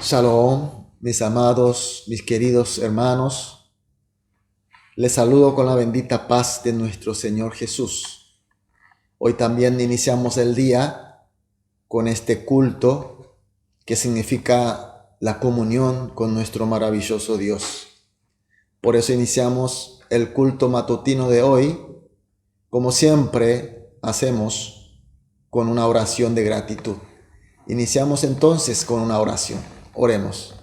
Shalom, mis amados, mis queridos hermanos. Les saludo con la bendita paz de nuestro Señor Jesús. Hoy también iniciamos el día con este culto que significa la comunión con nuestro maravilloso Dios. Por eso iniciamos el culto matutino de hoy, como siempre hacemos, con una oración de gratitud. Iniciamos entonces con una oración. Oremos.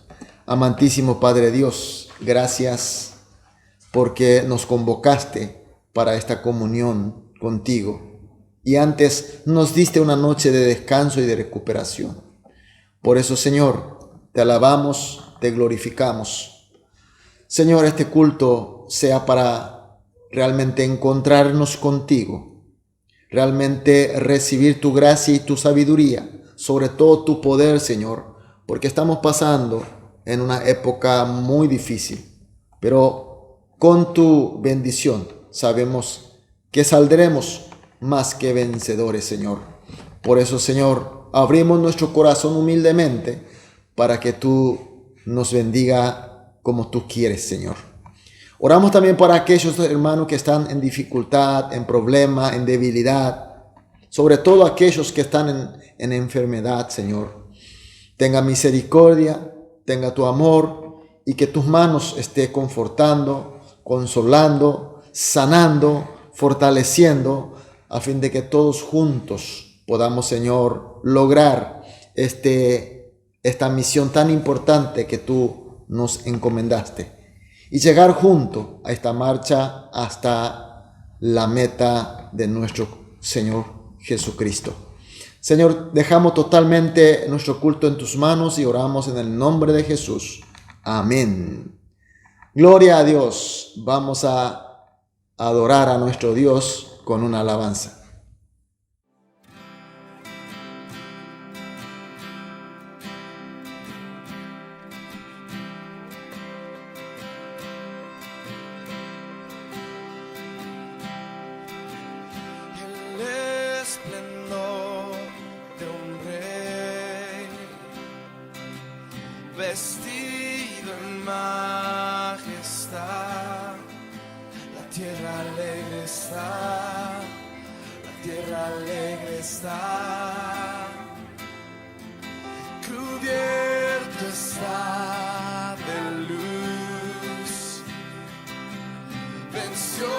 Amantísimo Padre Dios, gracias porque nos convocaste para esta comunión contigo y antes nos diste una noche de descanso y de recuperación. Por eso, Señor, te alabamos, te glorificamos. Señor, este culto sea para realmente encontrarnos contigo, realmente recibir tu gracia y tu sabiduría, sobre todo tu poder, Señor, porque estamos pasando en una época muy difícil, pero con tu bendición sabemos que saldremos más que vencedores, Señor. Por eso, Señor, abrimos nuestro corazón humildemente para que tú nos bendiga como tú quieres, Señor. Oramos también para aquellos hermanos que están en dificultad, en problema, en debilidad, sobre todo aquellos que están en enfermedad, Señor. Tenga misericordia, tenga tu amor y que tus manos estén confortando, consolando, sanando, fortaleciendo, a fin de que todos juntos podamos, Señor, lograr esta misión tan importante que tú nos encomendaste y llegar junto a esta marcha hasta la meta de nuestro Señor Jesucristo. Señor, dejamos totalmente nuestro culto en tus manos y oramos en el nombre de Jesús. Amén. Gloria a Dios. Vamos a adorar a nuestro Dios con una alabanza. Vestido en majestad, la tierra alegre está, la tierra alegre está, cubierto está de luz, venció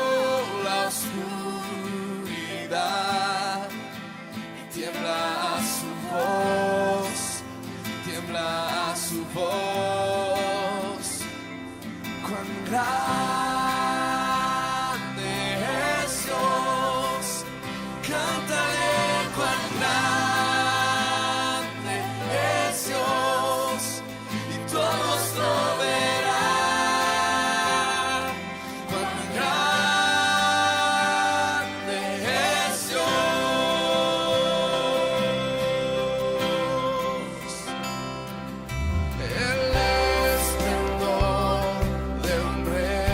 la oscuridad y tiembla a su voz, tiembla a su voz. Cuán grande es Dios, cántale cuán grande es Dios, y todos lo verán. Cuán grande es Dios. El esplendor de un rey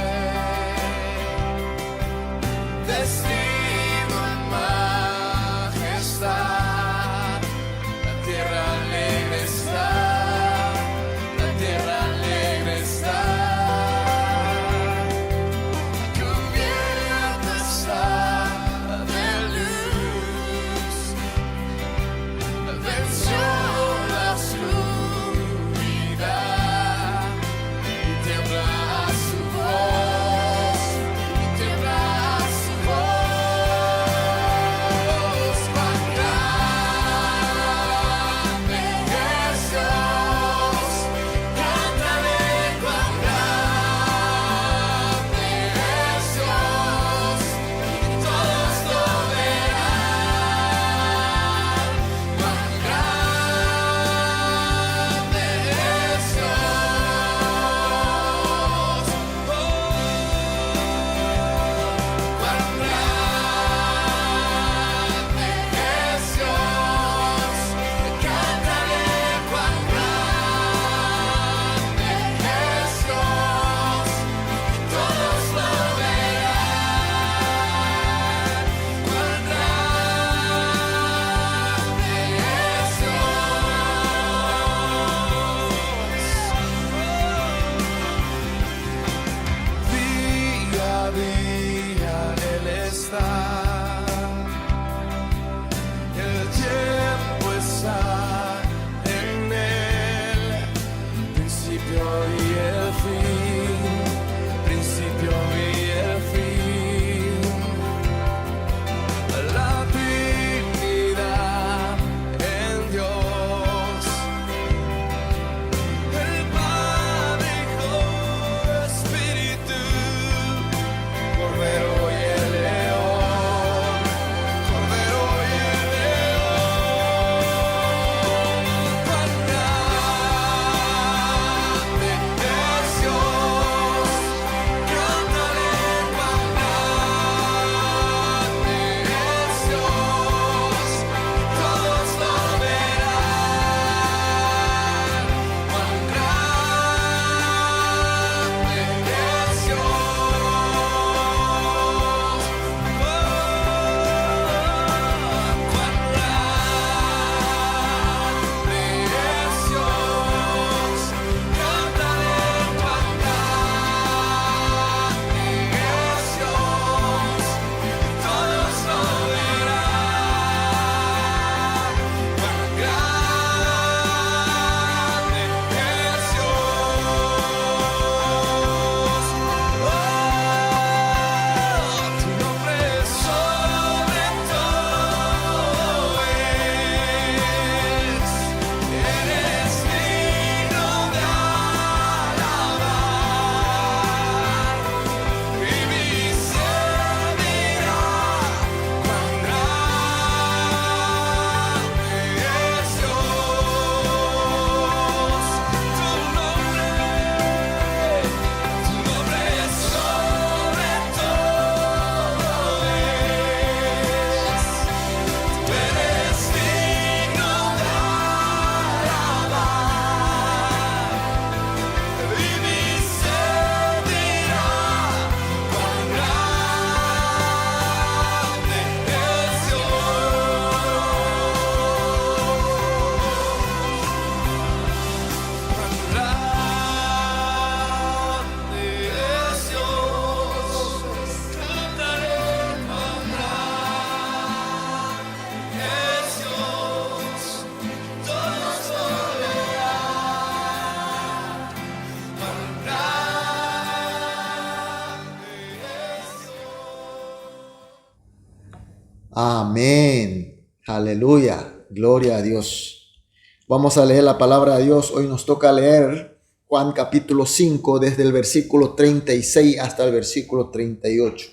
Amén. Aleluya. Gloria a Dios. Vamos a leer la palabra de Dios. Hoy nos toca leer Juan capítulo 5 desde el versículo 36 hasta el versículo 38.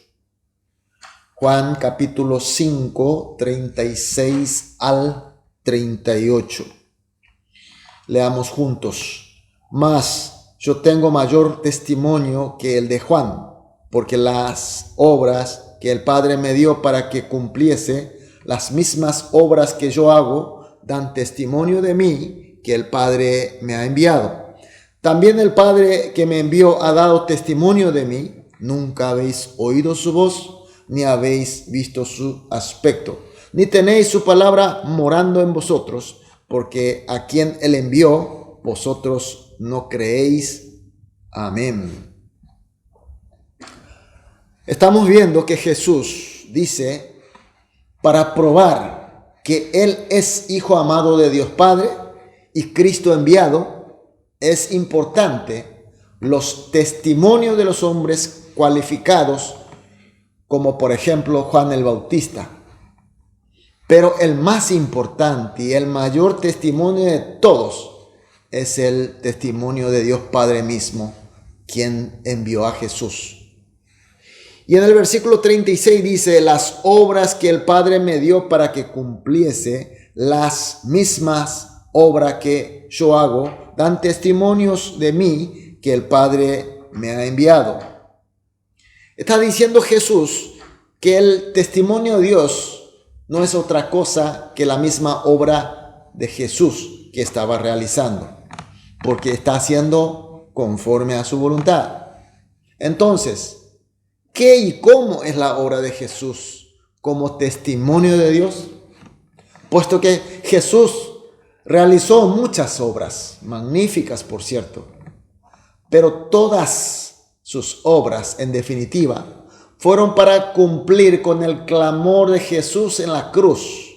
Juan capítulo 5, 36 al 38. Leamos juntos. Mas yo tengo mayor testimonio que el de Juan, porque las obras que el Padre me dio para que cumpliese, las mismas obras que yo hago, dan testimonio de mí que el Padre me ha enviado. También el Padre que me envió ha dado testimonio de mí. Nunca habéis oído su voz, ni habéis visto su aspecto, ni tenéis su palabra morando en vosotros, porque a quien él envió, vosotros no creéis. Amén. Estamos viendo que Jesús dice, para probar que Él es Hijo amado de Dios Padre y Cristo enviado, es importante los testimonios de los hombres cualificados, como por ejemplo Juan el Bautista. Pero el más importante y el mayor testimonio de todos es el testimonio de Dios Padre mismo, quien envió a Jesús. Y en el versículo 36 dice, las obras que el Padre me dio para que cumpliese, las mismas obras que yo hago, dan testimonios de mí que el Padre me ha enviado. Está diciendo Jesús que el testimonio de Dios no es otra cosa que la misma obra de Jesús que estaba realizando, porque está haciendo conforme a su voluntad. Entonces, ¿qué y cómo es la obra de Jesús como testimonio de Dios? Puesto que Jesús realizó muchas obras, magníficas por cierto, pero todas sus obras en definitiva fueron para cumplir con el clamor de Jesús en la cruz,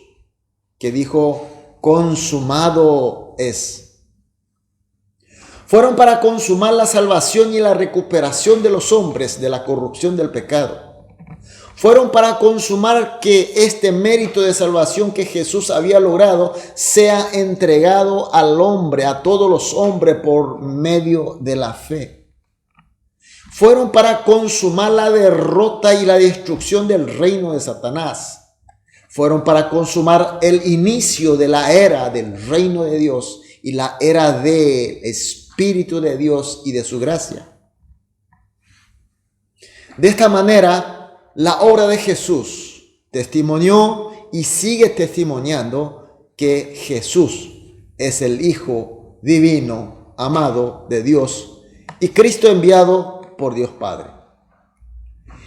que dijo, consumado es. Fueron para consumar la salvación y la recuperación de los hombres de la corrupción del pecado. Fueron para consumar que este mérito de salvación que Jesús había logrado sea entregado al hombre, a todos los hombres por medio de la fe. Fueron para consumar la derrota y la destrucción del reino de Satanás. Fueron para consumar el inicio de la era del reino de Dios y la era del Espíritu de Dios y de su gracia. De esta manera, la obra de Jesús testimonió y sigue testimoniando que Jesús es el Hijo divino, amado de Dios y Cristo enviado por Dios Padre.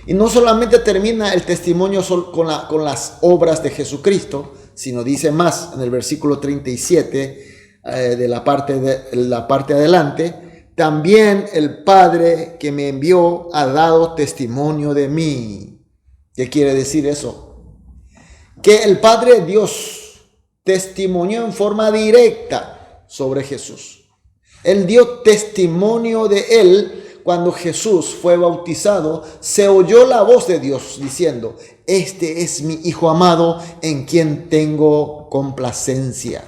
Y no solamente termina el testimonio con las obras de Jesucristo, sino dice más en el versículo 37 de la parte adelante, también el Padre que me envió ha dado testimonio de mí. ¿Qué quiere decir eso? Que el Padre Dios testimonió en forma directa sobre Jesús. Él dio testimonio de él cuando Jesús fue bautizado. Se oyó la voz de Dios diciendo, este es mi Hijo amado en quien tengo complacencia.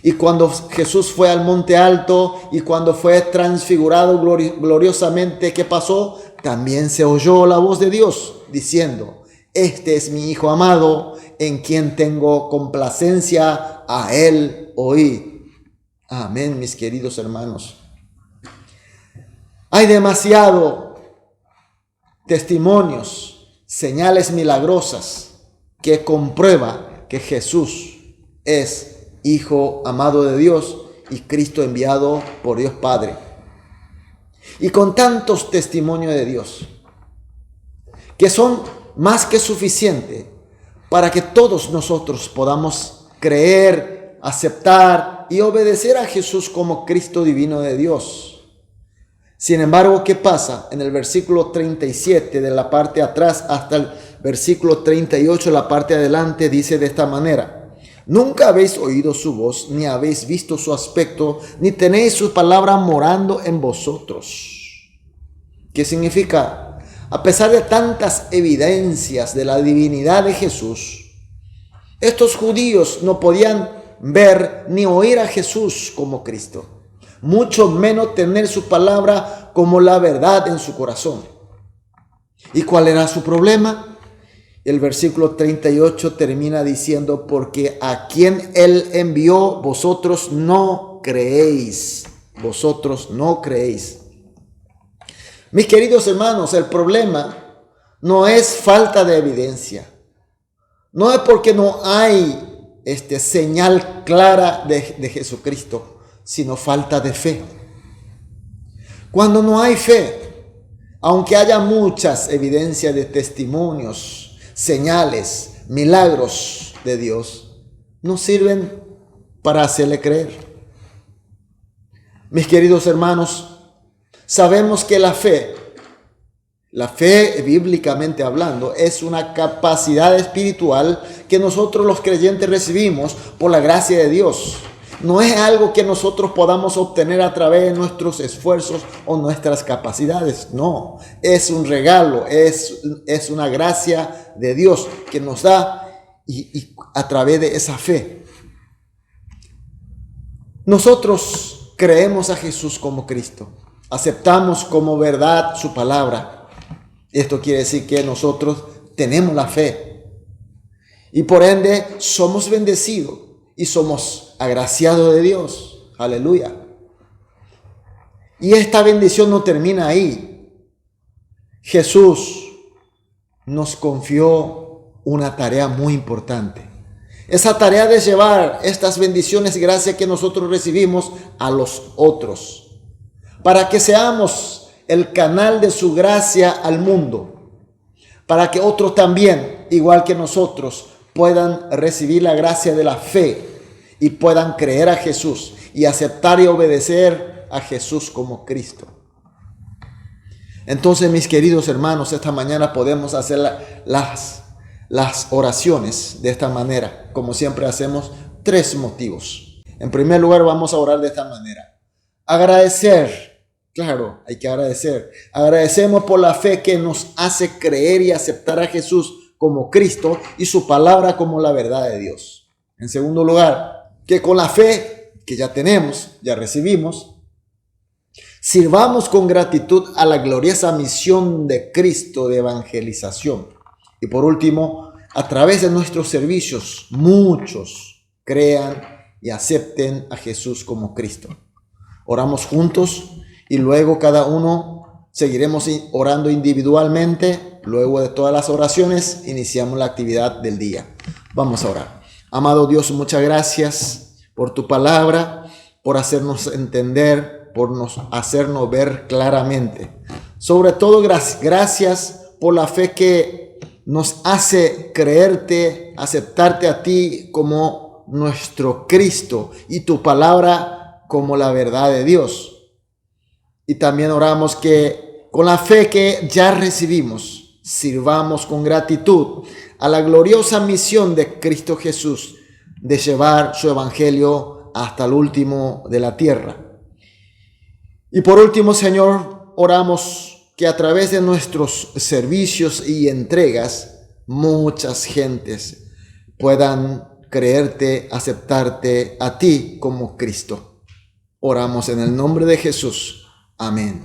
Y cuando Jesús fue al monte alto y cuando fue transfigurado gloriosamente, ¿qué pasó? También se oyó la voz de Dios diciendo, este es mi Hijo amado en quien tengo complacencia, a él oí. Amén, mis queridos hermanos. Hay demasiado testimonios, señales milagrosas que comprueban que Jesús es Hijo amado de Dios y Cristo enviado por Dios Padre. Y con tantos testimonios de Dios, que son más que suficientes para que todos nosotros podamos creer, aceptar y obedecer a Jesús como Cristo divino de Dios. Sin embargo, ¿qué pasa? En el versículo 37 de la parte de atrás hasta el versículo 38, la parte de adelante, dice de esta manera. Nunca habéis oído su voz, ni habéis visto su aspecto, ni tenéis su palabra morando en vosotros. ¿Qué significa? A pesar de tantas evidencias de la divinidad de Jesús, estos judíos no podían ver ni oír a Jesús como Cristo, mucho menos tener su palabra como la verdad en su corazón. ¿Y cuál era su problema? El versículo 38 termina diciendo: porque a quien Él envió, vosotros no creéis. Vosotros no creéis. Mis queridos hermanos, el problema no es falta de evidencia. No es porque no hay señal clara de Jesucristo, sino falta de fe. Cuando no hay fe, aunque haya muchas evidencias de testimonios, señales, milagros de Dios, no sirven para hacerle creer. Mis queridos hermanos, sabemos que la fe bíblicamente hablando, es una capacidad espiritual que nosotros los creyentes recibimos por la gracia de Dios. No es algo que nosotros podamos obtener a través de nuestros esfuerzos o nuestras capacidades. No, es un regalo, es una gracia de Dios que nos da y a través de esa fe. Nosotros creemos a Jesús como Cristo. Aceptamos como verdad su palabra. Esto quiere decir que nosotros tenemos la fe. Y por ende somos bendecidos y somos agraciados de Dios. Aleluya. Y esta bendición no termina ahí. Jesús nos confió una tarea muy importante. Esa tarea de llevar estas bendiciones y gracias que nosotros recibimos a los otros, para que seamos el canal de su gracia al mundo, para que otros también, igual que nosotros, puedan recibir la gracia de la fe y puedan creer a Jesús y aceptar y obedecer a Jesús como Cristo. Entonces, mis queridos hermanos, esta mañana podemos hacer las oraciones de esta manera, como siempre hacemos, 3 motivos. En primer lugar, vamos a orar de esta manera. Agradecer. Claro, hay que agradecer. Agradecemos por la fe que nos hace creer y aceptar a Jesús como Cristo y su palabra como la verdad de Dios. En segundo lugar, que con la fe que ya tenemos, ya recibimos, sirvamos con gratitud a la gloriosa misión de Cristo de evangelización. Y por último, a través de nuestros servicios, muchos crean y acepten a Jesús como Cristo. Oramos juntos. Y luego cada uno seguiremos orando individualmente. Luego de todas las oraciones, iniciamos la actividad del día. Vamos a orar. Amado Dios, muchas gracias por tu palabra, por hacernos entender, por hacernos ver claramente. Sobre todo, gracias por la fe que nos hace creerte, aceptarte a ti como nuestro Cristo y tu palabra como la verdad de Dios. Y también oramos que con la fe que ya recibimos, sirvamos con gratitud a la gloriosa misión de Cristo Jesús de llevar su evangelio hasta el último de la tierra. Y por último, Señor, oramos que a través de nuestros servicios y entregas, muchas gentes puedan creerte, aceptarte a ti como Cristo. Oramos en el nombre de Jesús. Amén.